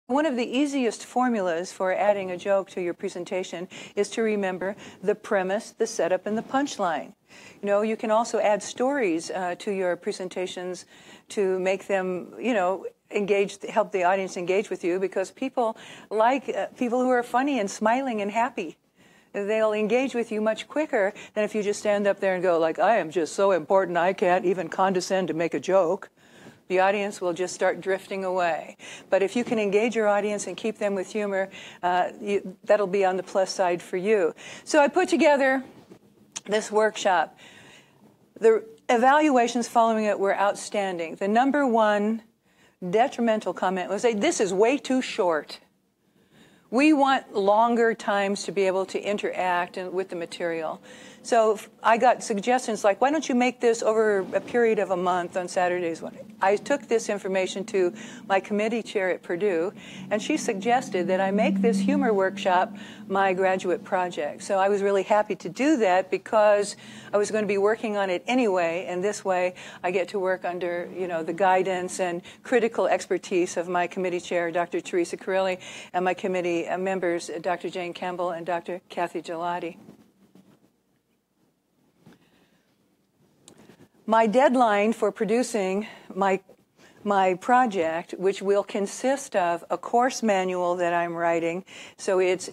One of the easiest formulas for adding a joke to your presentation is to remember the premise, the setup, and the punchline. You know, you can also add stories to your presentations to make them, you know, help the audience engage with you, because people like people who are funny and smiling and happy. They'll engage with you much quicker than if you just stand up there and go like, I am just so important I can't even condescend to make a joke. The audience will just start drifting away. But if you can engage your audience and keep them with humor, that'll be on the plus side for you. So I put together this workshop. The evaluations following it were outstanding. The number one detrimental comment was, this is way too short. We want longer times to be able to interact with the material. So I got suggestions like, why don't you make this over a period of a month on Saturdays? I took this information to my committee chair at Purdue, and she suggested that I make this humor workshop my graduate project. So I was really happy to do that because I was going to be working on it anyway, and this way I get to work under, you know, the guidance and critical expertise of my committee chair, Dr. Teresa Carilli, and my committee members, Dr. Jane Campbell and Dr. Kathy Gelati. My deadline for producing my project, which will consist of a course manual that I'm writing, so it's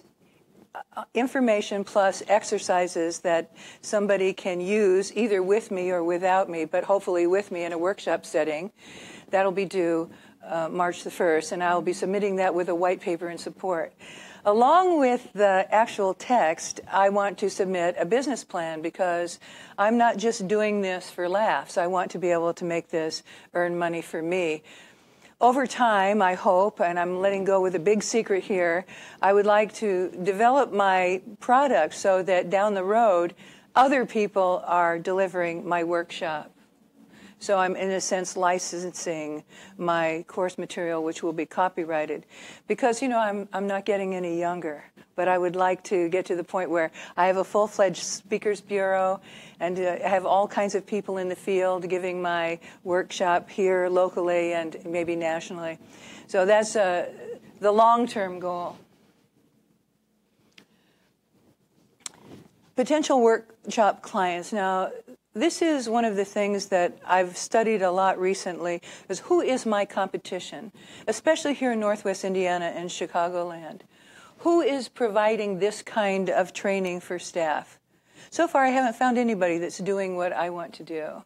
information plus exercises that somebody can use either with me or without me, but hopefully with me in a workshop setting. That'll be due March the 1st, and I'll be submitting that with a white paper in support. Along with the actual text, I want to submit a business plan because I'm not just doing this for laughs. I want to be able to make this earn money for me. Over time, I hope, and I'm letting go with a big secret here, I would like to develop my product so that down the road, other people are delivering my workshop. So I'm, in a sense, licensing my course material, which will be copyrighted. Because, you know, I'm not getting any younger. But I would like to get to the point where I have a full-fledged speakers bureau and I have all kinds of people in the field giving my workshop here locally and maybe nationally. So that's the long-term goal. Potential workshop clients. Now, this is one of the things that I've studied a lot recently, is who is my competition, especially here in Northwest Indiana and Chicagoland. Who is providing this kind of training for staff? So far, I haven't found anybody that's doing what I want to do.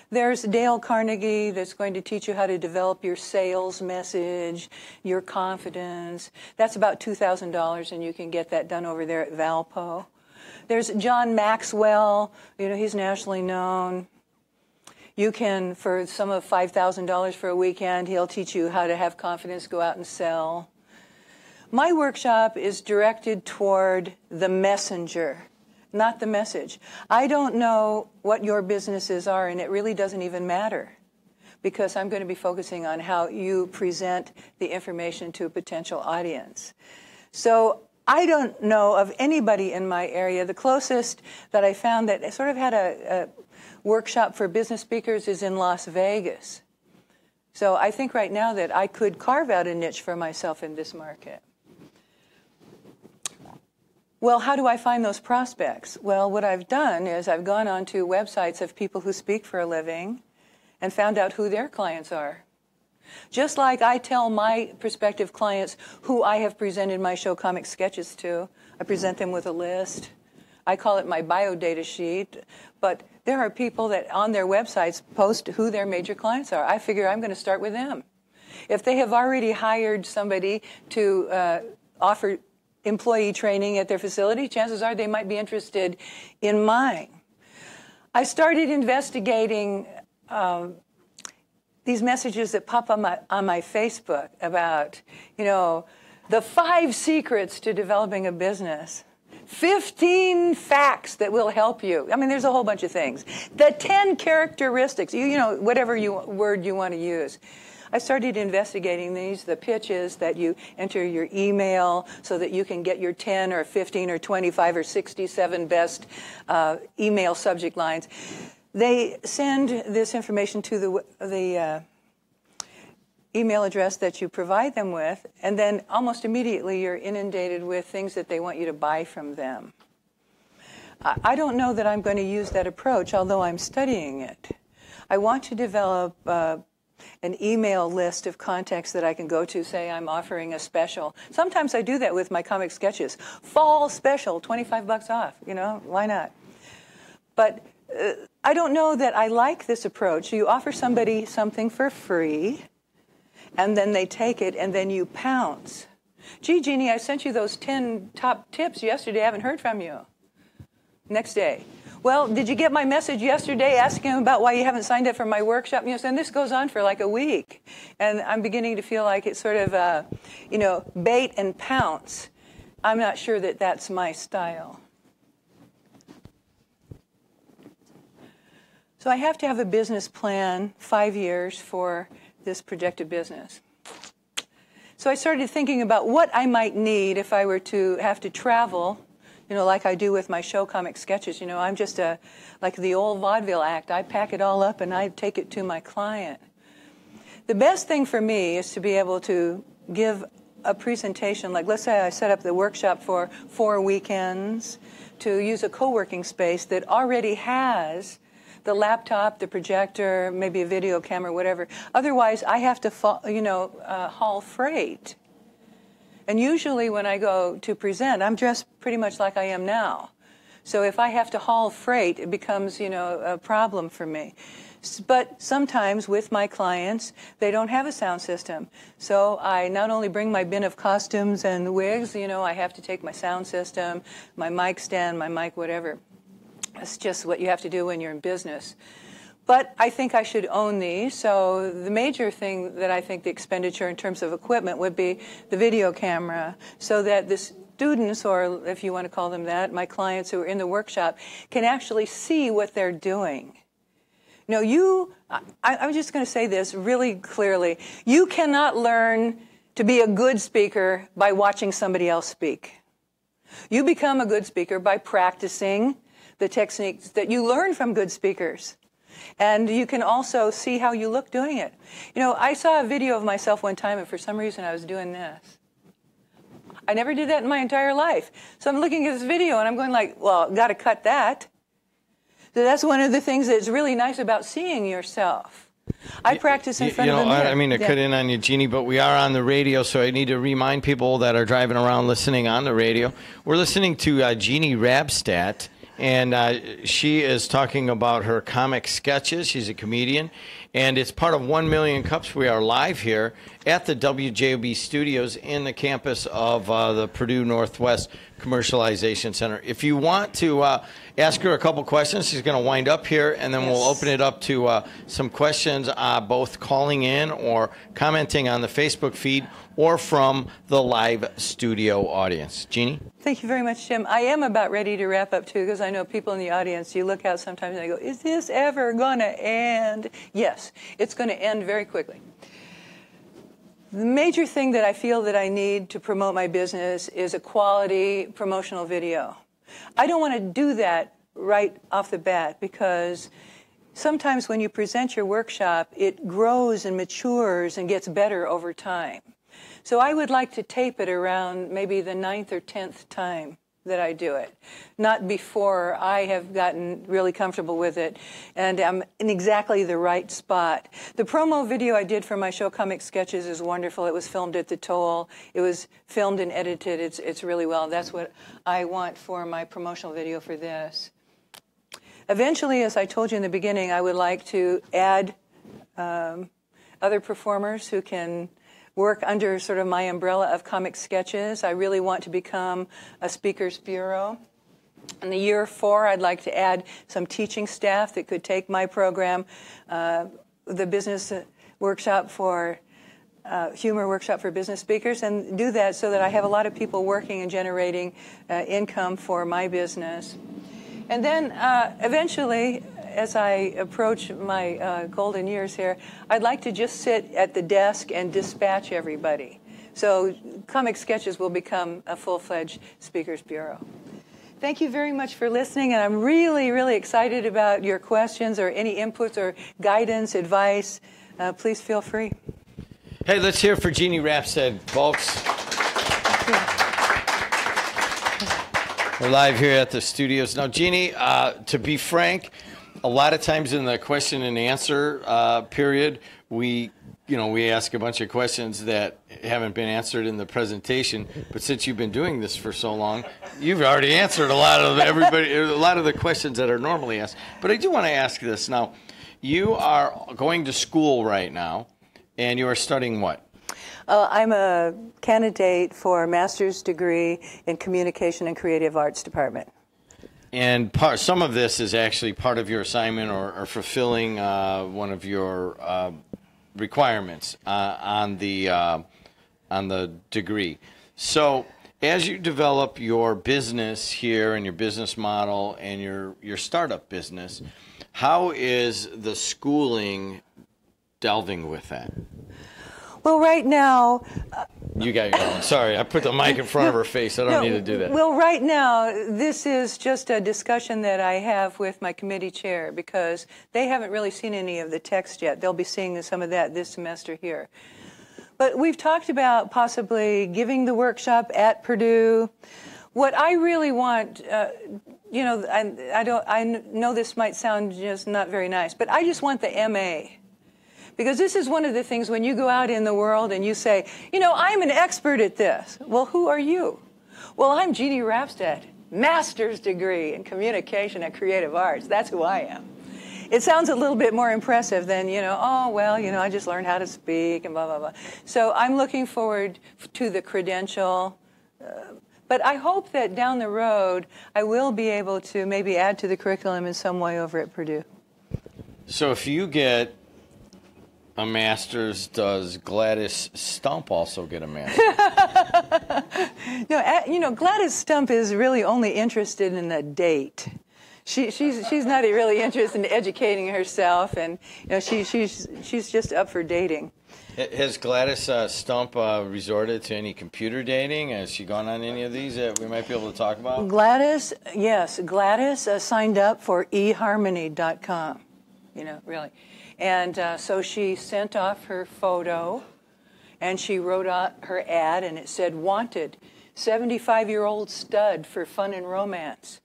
There's Dale Carnegie that's going to teach you how to develop your sales message, your confidence. That's about $2,000, and you can get that done over there at Valpo. There's John Maxwell, you know, he's nationally known. You can, for the sum of $5,000 for a weekend, he'll teach you how to have confidence, go out and sell. My workshop is directed toward the messenger, not the message. I don't know what your businesses are, and it really doesn't even matter, because I'm going to be focusing on how you present the information to a potential audience. So I don't know of anybody in my area. The closest that I found that sort of had a workshop for business speakers is in Las Vegas. So I think right now that I could carve out a niche for myself in this market. Well, how do I find those prospects? Well, what I've done is I've gone onto websites of people who speak for a living and found out who their clients are. Just like I tell my prospective clients who I have presented my show comic sketches to, I present them with a list. I call it my bio data sheet, but there are people that on their websites post who their major clients are. I figure I'm going to start with them. If they have already hired somebody to offer employee training at their facility, chances are they might be interested in mine. I started investigating these messages that pop on my Facebook about, you know, the 5 secrets to developing a business, 15 facts that will help you. I mean, there's a whole bunch of things. The 10 characteristics, you know, whatever word you want to use. I started investigating these. The pitch is that you enter your email so that you can get your 10 or 15 or 25 or 67 best email subject lines. They send this information to the email address that you provide them with, and then almost immediately you're inundated with things that they want you to buy from them. I don't know that I'm going to use that approach, although I'm studying it. I want to develop an email list of contacts that I can go to, say I'm offering a special. Sometimes I do that with my comic sketches. Fall special, 25 bucks off, you know, why not? But I don't know that I like this approach. You offer somebody something for free, and then they take it, and then you pounce. Gee, Jeannie, I sent you those 10 top tips yesterday. I haven't heard from you. Next day. Well, did you get my message yesterday asking about why you haven't signed up for my workshop? You know, and this goes on for like a week. And I'm beginning to feel like it's sort of, you know, bait and pounce. I'm not sure that that's my style. So I have to have a business plan, 5 years for this projected business. So I started thinking about what I might need if I were to have to travel, you know, like I do with my show comic sketches. You know, I'm just like the old vaudeville act. I pack it all up and I take it to my client. The best thing for me is to be able to give a presentation. Like, let's say I set up the workshop for 4 weekends to use a co-working space that already has the laptop, the projector, maybe a video camera, whatever. Otherwise, I have to, you know, haul freight. And usually when I go to present, I'm dressed pretty much like I am now. So if I have to haul freight, it becomes, you know, a problem for me. But sometimes with my clients, they don't have a sound system. So I not only bring my bin of costumes and wigs, you know, I have to take my sound system, my mic stand, my mic, whatever. That's just what you have to do when you're in business. But I think I should own these. So the major thing that I think the expenditure in terms of equipment would be the video camera, so that the students, or if you want to call them that, my clients who are in the workshop, can actually see what they're doing. You know, I'm just going to say this really clearly. You cannot learn to be a good speaker by watching somebody else speak. You become a good speaker by practicing the techniques that you learn from good speakers. And you can also see how you look doing it. You know, I saw a video of myself one time, and for some reason I was doing this. I never did that in my entire life. So I'm looking at this video, and I'm going like, well, got to cut that. So that's one of the things that's really nice about seeing yourself. I practice in front of the mirror. I mean to cut in on you, Jeannie, but we are on the radio, so I need to remind people that are driving around listening on the radio. We're listening to Jeannie Rapstad. And she is talking about her comic sketches. She's a comedian. And it's part of 1 Million Cups. We are live here at the WJOB studios in the campus of the Purdue Northwest Commercialization Center. If you want to ask her a couple questions, she's going to wind up here, and then we'll open it up to some questions, both calling in or commenting on the Facebook feed or from the live studio audience. Jeannie? Thank you very much, Jim. I am about ready to wrap up, too, because I know people in the audience, you look out sometimes and they go, is this ever going to end? Yes, it's going to end very quickly. The major thing that I feel that I need to promote my business is a quality promotional video. I don't want to do that right off the bat because sometimes when you present your workshop, it grows and matures and gets better over time. So I would like to tape it around maybe the 9th or 10th time that I do it, not before I have gotten really comfortable with it and I'm in exactly the right spot. The promo video I did for my show comic sketches is wonderful. It was filmed at the Toll. It was filmed and edited. It's really well. That's what I want for my promotional video for this. Eventually, as I told you in the beginning, I would like to add other performers who can work under sort of my umbrella of comic sketches. I really want to become a speakers bureau. In the year 4, I'd like to add some teaching staff that could take my program, the business workshop for humor workshop for business speakers, and do that so that I have a lot of people working and generating income for my business. And then eventually, as I approach my golden years here, I'd like to just sit at the desk and dispatch everybody. So comic sketches will become a full-fledged speakers bureau. Thank you very much for listening, and I'm really, really excited about your questions or any inputs or guidance, advice. Please feel free. Hey, let's hear for Jeannie Rapstad, folks. We're live here at the studios. Now, Jeannie, to be frank, a lot of times in the question and answer period, we ask a bunch of questions that haven't been answered in the presentation. But since you've been doing this for so long, you've already answered a lot of the questions that are normally asked. But I do want to ask this now. You are going to school right now, and you are studying what? I'm a candidate for a master's degree in Communication and Creative Arts Department. And some of this is actually part of your assignment or fulfilling one of your requirements on the degree. So as you develop your business here and your business model and your startup business, how is the schooling delving with that? Well, right now... You got your own. Sorry, I put the mic in front of her face. I don't need to do that. Well, right now, this is just a discussion that I have with my committee chair because they haven't really seen any of the text yet. They'll be seeing some of that this semester here. But we've talked about possibly giving the workshop at Purdue. What I really want, I know this might sound just not very nice, but I just want the MA. Because this is one of the things when you go out in the world and you say, I'm an expert at this. Well, who are you? Well, I'm Jeannie Rapstad, master's degree in communication and creative arts. That's who I am. It sounds a little bit more impressive than, I just learned how to speak and blah, blah, blah. So I'm looking forward to the credential. But I hope that down the road, I will be able to maybe add to the curriculum in some way over at Purdue. So if you get a master's, does Gladys Stump also get a master's? No, Gladys Stump is really only interested in a date. She's not really interested in educating herself, and she's just up for dating. Has Gladys Stump resorted to any computer dating? Has she gone on any of these that we might be able to talk about? Gladys, yes. Gladys signed up for eharmony.com, really. And so she sent off her photo, and she wrote out her ad, and it said, wanted, 75-year-old stud for fun and romance.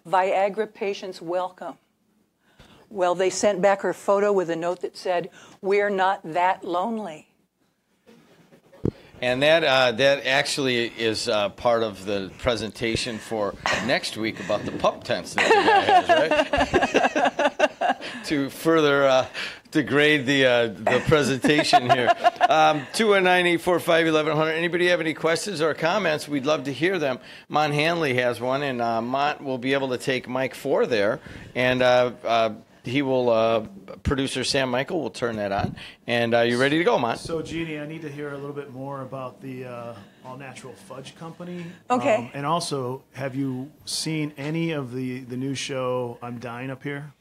Viagra patients welcome. Well, they sent back her photo with a note that said, we're not that lonely. And that actually is part of the presentation for next week about the pup tents that the guy has, right? To further degrade the presentation here. 219-845-1100. Anybody have any questions or comments? We'd love to hear them. Mont Hanley has one, and Mont will be able to take mic 4 there, and he will, producer Sam Michael will turn that on. And are you ready to go, Mont? So, Jeannie, I need to hear a little bit more about the All Natural Fudge Company. Okay. And also, have you seen any of the new show, I'm Dying Up Here?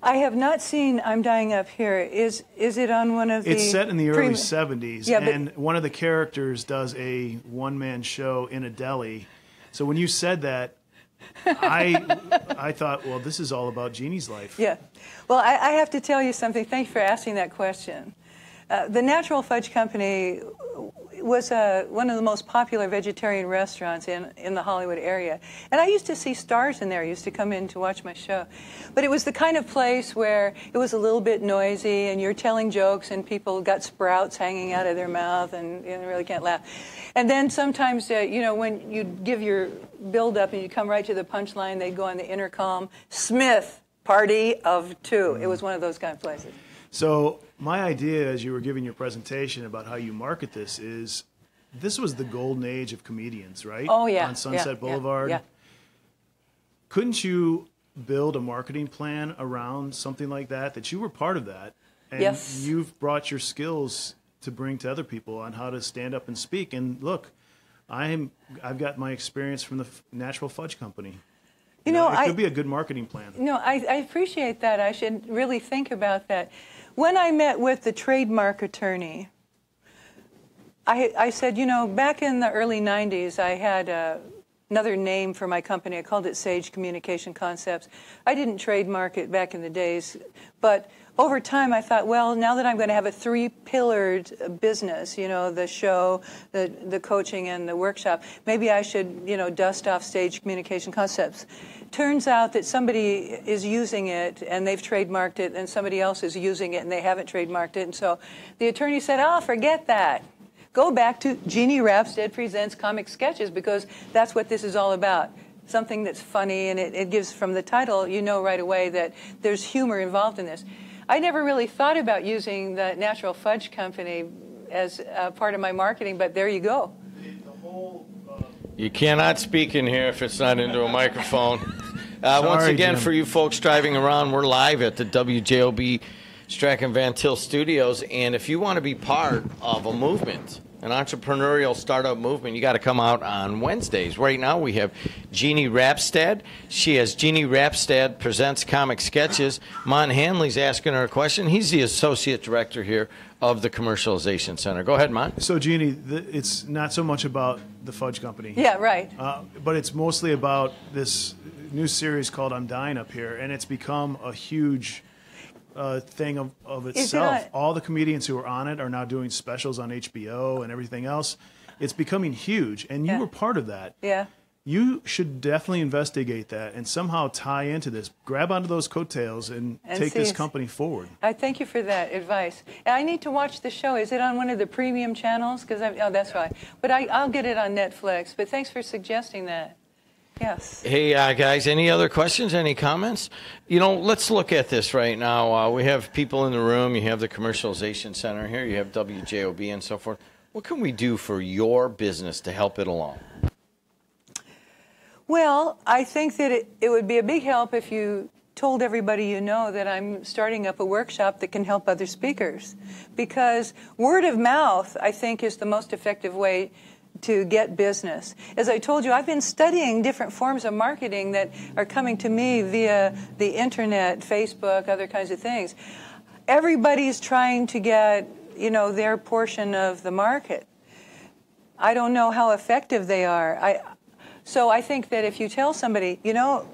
I have not seen I'm Dying Up Here. Is it on one of the... It's set in the early 70s, yeah, and one of the characters does a one-man show in a deli. So when you said that, I thought, well, this is all about Jeannie's life. Yeah. Well, I have to tell you something. Thanks for asking that question. The Natural Fudge Company was one of the most popular vegetarian restaurants in the Hollywood area. And I used to see stars in there. I used to come in to watch my show. But it was the kind of place where it was a little bit noisy, and you're telling jokes, and people got sprouts hanging out of their mouth, and you really can't laugh. And then sometimes, when you give your build-up and you come right to the punchline, they'd go on the intercom, Smith, party of 2. It was one of those kind of places. So my idea, as you were giving your presentation about how you market this, is this was the golden age of comedians, right? Oh, yeah. On Sunset Boulevard. Yeah. Couldn't you build a marketing plan around something like that you were part of that? And yes. You've brought your skills to bring to other people on how to stand up and speak. And look, I've got my experience from the Natural Fudge Company. It could be a good marketing plan. I appreciate that. I should really think about that. When I met with the trademark attorney, I said, back in the early 90s, I had another name for my company. I called it Sage Communication Concepts. I didn't trademark it back in the days, but over time, I thought, well, now that I'm going to have a three-pillared business, you know, the show, the coaching, and the workshop, maybe I should, you know, dust off Stage Communication Concepts. Turns out that somebody is using it, and they've trademarked it, and somebody else is using it, and they haven't trademarked it. And so the attorney said, oh, forget that. Go back to Jeannie Rapstad Presents Comic Sketches, because that's what this is all about. Something that's funny, and it gives, from the title, you know right away that there's humor involved in this. I never really thought about using the Natural Fudge Company as part of my marketing, but there you go. You cannot speak in here if it's not into a microphone. Once again, Jim, for you folks driving around, we're live at the WJOB Strachan Van Til Studios, and if you want to be part of a movement, an entrepreneurial startup movement, you got to come out on Wednesdays. Right now we have Jeannie Rapstad. She has Jeannie Rapstad Presents Comic Sketches. Mon Hanley's asking her a question. He's the associate director here of the Commercialization Center. Go ahead, Mon. So, Jeannie, it's not so much about the Fudge Company. Yeah, right. But it's mostly about this new series called I'm Dying Up Here, and it's become a huge thing of itself. All the comedians who are on it are now doing specials on HBO and everything else. It's becoming huge, and you were part of that. Yeah. You should definitely investigate that and somehow tie into this. Grab onto those coattails and take this company forward. I thank you for that advice. I need to watch the show. Is it on one of the premium channels? Because oh, that's right. But I'll get it on Netflix. But thanks for suggesting that. Yes. Hey, guys, any other questions, any comments? You know, let's look at this right now. We have people in the room. You have the Commercialization Center here. You have WJOB and so forth. What can we do for your business to help it along? Well, I think that it would be a big help if you told everybody you know that I'm starting up a workshop that can help other speakers. Because word of mouth, I think, is the most effective way to get business. As I told you, I've been studying different forms of marketing that are coming to me via the internet, Facebook, other kinds of things. Everybody's trying to get, you know, their portion of the market. I don't know how effective they are. So I think that if you tell somebody, you know,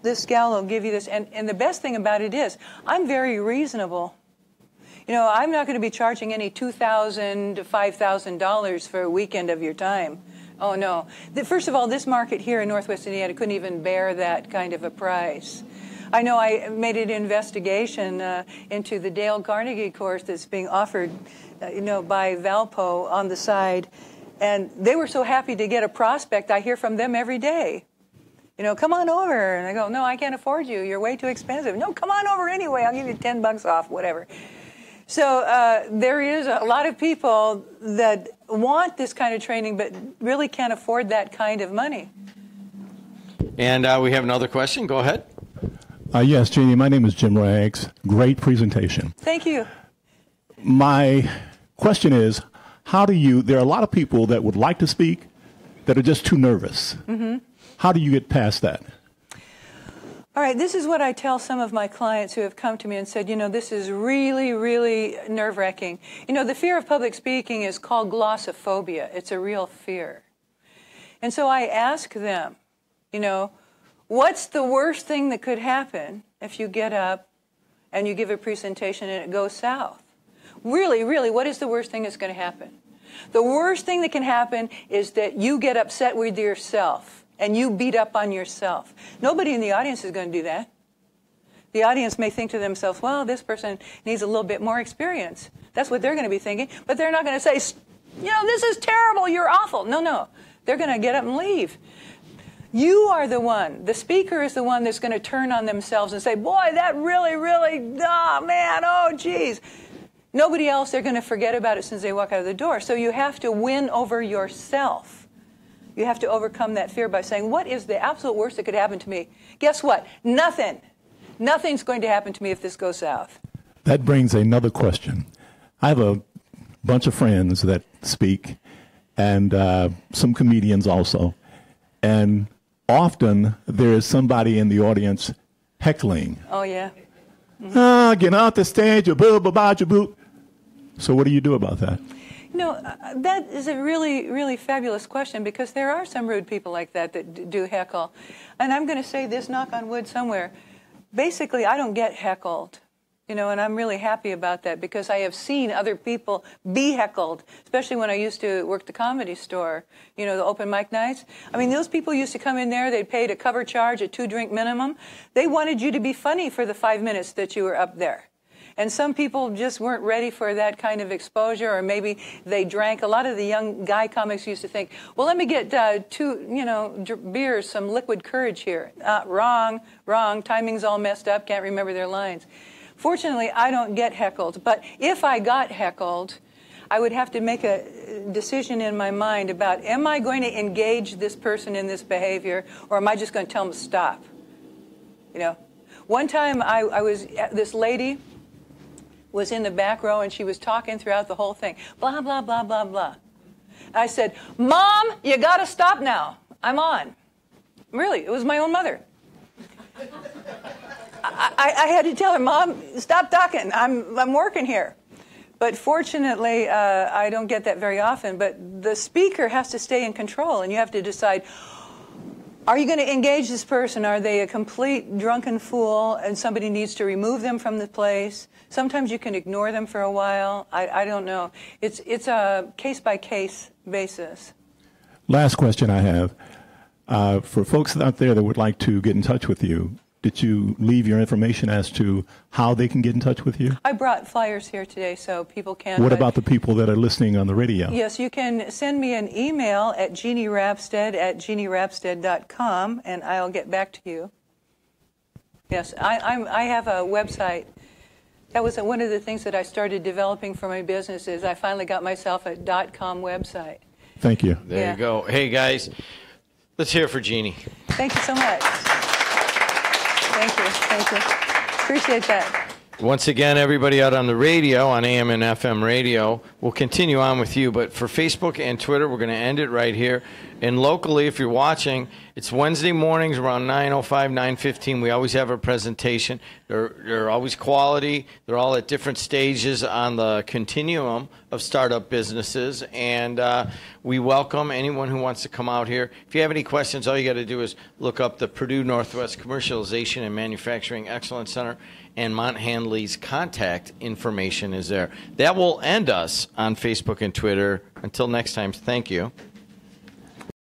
this gal will give you this, and the best thing about it is, I'm very reasonable. You know, I'm not going to be charging any $2,000 to $5,000 for a weekend of your time. Oh, no. First of all, this market here in Northwest Indiana couldn't even bear that kind of a price. I know I made an investigation into the Dale Carnegie course that's being offered, you know, by Valpo on the side, and they were so happy to get a prospect. I hear from them every day. You know, come on over. And I go, no, I can't afford you. You're way too expensive. No, come on over anyway. I'll give you $10 off, whatever. So there is a lot of people that want this kind of training but really can't afford that kind of money. And we have another question. Go ahead. Yes, Jeannie, my name is Jim Rags. Great presentation. Thank you. My question is, how do you, there are a lot of people that would like to speak that are just too nervous. Mm-hmm. How do you get past that? All right, this is what I tell some of my clients who have come to me and said, you know, this is really, really nerve-wracking. You know, the fear of public speaking is called glossophobia. It's a real fear. And so I ask them, you know, what's the worst thing that could happen if you get up and you give a presentation and it goes south? Really, really, what is the worst thing that's going to happen? The worst thing that can happen is that you get upset with yourself. And you beat up on yourself. Nobody in the audience is going to do that. The audience may think to themselves, well, this person needs a little bit more experience. That's what they're going to be thinking. But they're not going to say, you know, this is terrible, you're awful. No, no. They're going to get up and leave. You are the one, the speaker is the one that's going to turn on themselves and say, boy, that really, really, oh, man, oh, geez. Nobody else, they're going to forget about it as soon as they walk out of the door. So you have to win over yourself. You have to overcome that fear by saying, what is the absolute worst that could happen to me? Guess what? Nothing. Nothing's going to happen to me if this goes south. That brings another question. I have a bunch of friends that speak, and some comedians also. And often there is somebody in the audience heckling. Oh, yeah. Mm-hmm. Get off the stage, boo. So what do you do about that? No, that is a really, really fabulous question, because there are some rude people like that do heckle. And I'm going to say this, knock on wood somewhere. Basically, I don't get heckled. You know, and I'm really happy about that because I have seen other people be heckled, especially when I used to work the Comedy Store, you know, the open mic nights. I mean, those people used to come in there, they'd paid a cover charge, a 2-drink minimum. They wanted you to be funny for the 5 minutes that you were up there. And some people just weren't ready for that kind of exposure, or maybe they drank. A lot of the young guy comics used to think, well, let me get 2, beers, some liquid courage here. Wrong, timing's all messed up, can't remember their lines. Fortunately, I don't get heckled, but if I got heckled, I would have to make a decision in my mind about, am I going to engage this person in this behavior, or am I just going to tell them to stop? You know, one time this lady was in the back row, and she was talking throughout the whole thing, blah, blah, blah, blah, blah. I said, Mom, you got to stop now. I'm on. Really, it was my own mother. I had to tell her, Mom, stop talking. I'm working here. But fortunately, I don't get that very often. But the speaker has to stay in control, and you have to decide, are you going to engage this person? Are they a complete drunken fool, and somebody needs to remove them from the place? Sometimes you can ignore them for a while. I don't know. It's a case-by-case basis. Last question I have. For folks out there that would like to get in touch with you, did you leave your information as to how they can get in touch with you? I brought flyers here today so people can. What about the people that are listening on the radio? Yes, you can send me an email at Jeannie Rapstad at jeannieRapstad.com, and I'll get back to you. Yes, I have a website. That was one of the things that I started developing for my business is I finally got myself a .com website. Thank you. There you go. Hey, guys, let's hear it for Jeannie. Thank you so much. Thank you. Appreciate that. Once again, everybody out on the radio, on AM and FM radio, we'll continue on with you. But for Facebook and Twitter, we're going to end it right here. And locally, if you're watching, it's Wednesday mornings around 9:05, 9:15. We always have a presentation. They're always quality. They're all at different stages on the continuum of startup businesses. And we welcome anyone who wants to come out here. If you have any questions, all you got to do is look up the Purdue Northwest Commercialization and Manufacturing Excellence Center, and Mont Handley's contact information is there. That will end us on Facebook and Twitter. Until next time, thank you.